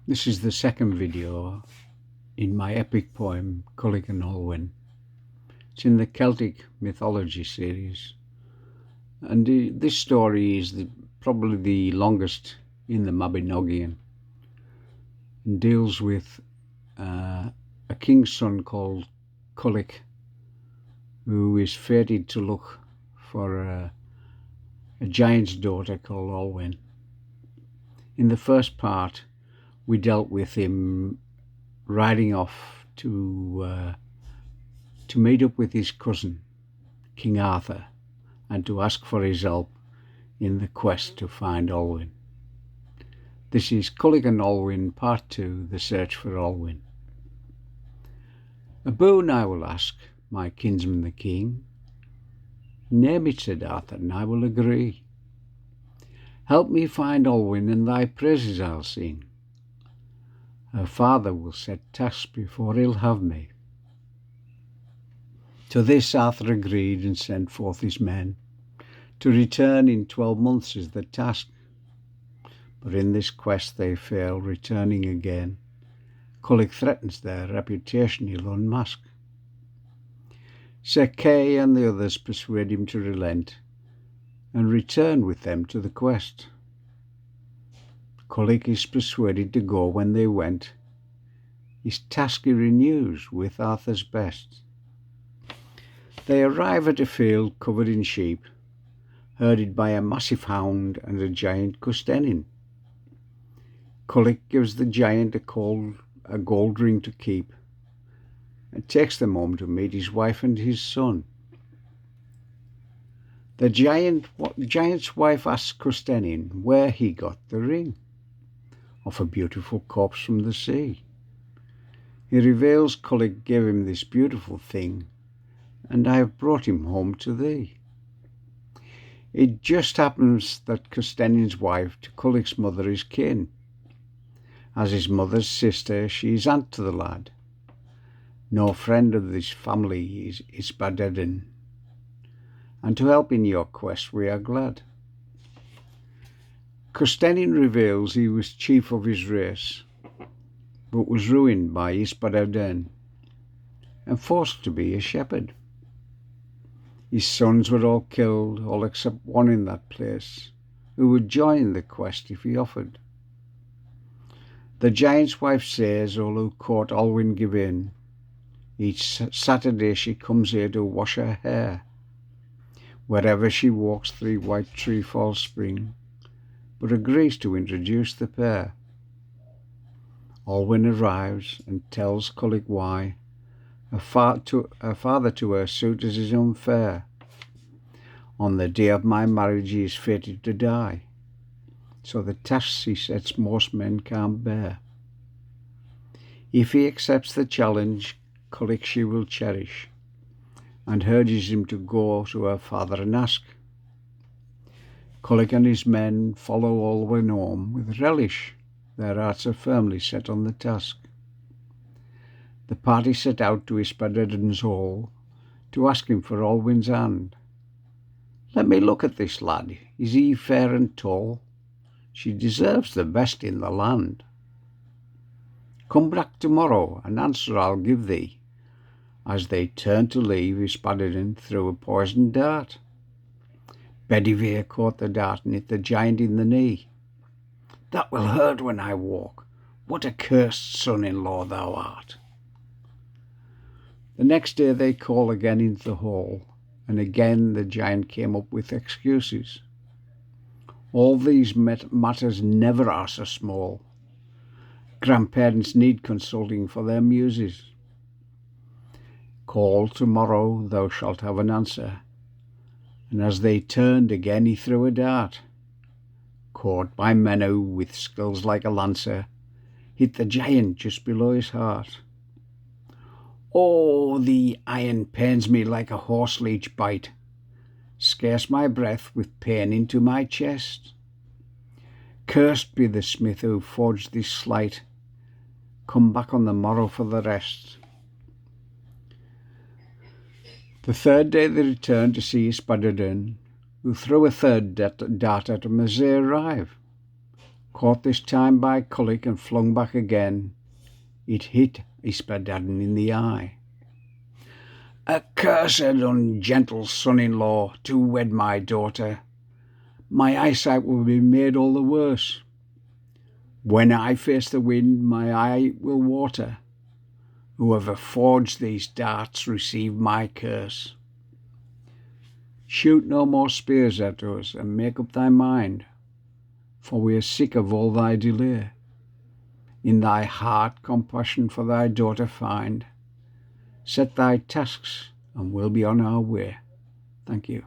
This is the second video in my epic poem, Culhwch and Olwen. It's in the Celtic mythology series, and this story is probably the longest in the Mabinogion, and deals with a king's son called Culhwch, who is fated to look for a giant's daughter called Olwen. In the first part, we dealt with him riding off to meet up with his cousin, King Arthur, and to ask for his help in the quest to find Olwen. This is Culhwch and Olwen, Part 2, The Search for Olwen. A boon I will ask, my kinsman the king. Name it, said Arthur, and I will agree. Help me find Olwen, and thy praises I'll sing. Her father will set tasks before he'll have me. To this Arthur agreed and sent forth his men. To return in 12 months is the task. But in this quest they fail, returning again. Culhwch threatens their reputation he'll unmask. Sir Kay and the others persuade him to relent and return with them to the quest. Culhwch is persuaded to go. When they went, his task he renews with Arthur's best. They arrive at a field covered in sheep, herded by a massive hound and a giant Custennin. Culhwch gives the giant a gold ring to keep, and takes them home to meet his wife and his son. The giant's wife asks Custennin where he got the ring of a beautiful corpse from the sea. He reveals Culhwch gave him this beautiful thing, and I have brought him home to thee. It just happens that Custennin's wife to Culhwch's mother is kin. As his mother's sister, she is aunt to the lad. No friend of this family is Ysbaddaden, and to help in your quest we are glad. Custennin reveals he was chief of his race, but was ruined by Ysbaddaden and forced to be a shepherd. His sons were all killed, all except one in that place, who would join the quest if he offered. The giant's wife says all who court Olwen give in. Each Saturday she comes here to wash her hair. Wherever she walks 3 white trefoils spring, but agrees to introduce the pair. Olwen arrives and tells Culhwch why her father to her suitors is unfair. On the day of my marriage he is fated to die, so the tasks he sets most men can't bear. If he accepts the challenge, Culhwch she will cherish, and urges him to go to her father and ask. Culhwch and his men follow Olwen home with relish. Their hearts are firmly set on the task. The party set out to Ysbaddaden's hall to ask him for Olwen's hand. Let me look at this lad. Is he fair and tall? She deserves the best in the land. Come back tomorrow, an answer I'll give thee. As they turn to leave, Ysbaddaden threw a poisoned dart. Bedivere caught the dart and hit the giant in the knee. That will hurt when I walk. What a cursed son-in-law thou art. The next day they call again into the hall, and again the giant came up with excuses. All these matters never are so small. Grandparents need consulting for their muses. Call tomorrow, thou shalt have an answer. And as they turned again he threw a dart. Caught by Menno with skills like a lancer, hit the giant just below his heart. Oh, the iron pains me like a horseleech bite. Scarce my breath with pain into my chest. Cursed be the smith who forged this sleight. Come back on the morrow for the rest. The third day they returned to see Ysbaddaden, who threw a third dart at him as they arrive. Caught this time by Culhwch and flung back again, it hit Ysbyddaden in the eye. "Accursed, ungentle son-in-law, to wed my daughter! My eyesight will be made all the worse. When I face the wind, my eye will water. Whoever forged these darts received my curse. Shoot no more spears at us, and make up thy mind, for we are sick of all thy delay. In thy heart compassion for thy daughter find. Set thy tasks, and we'll be on our way." Thank you.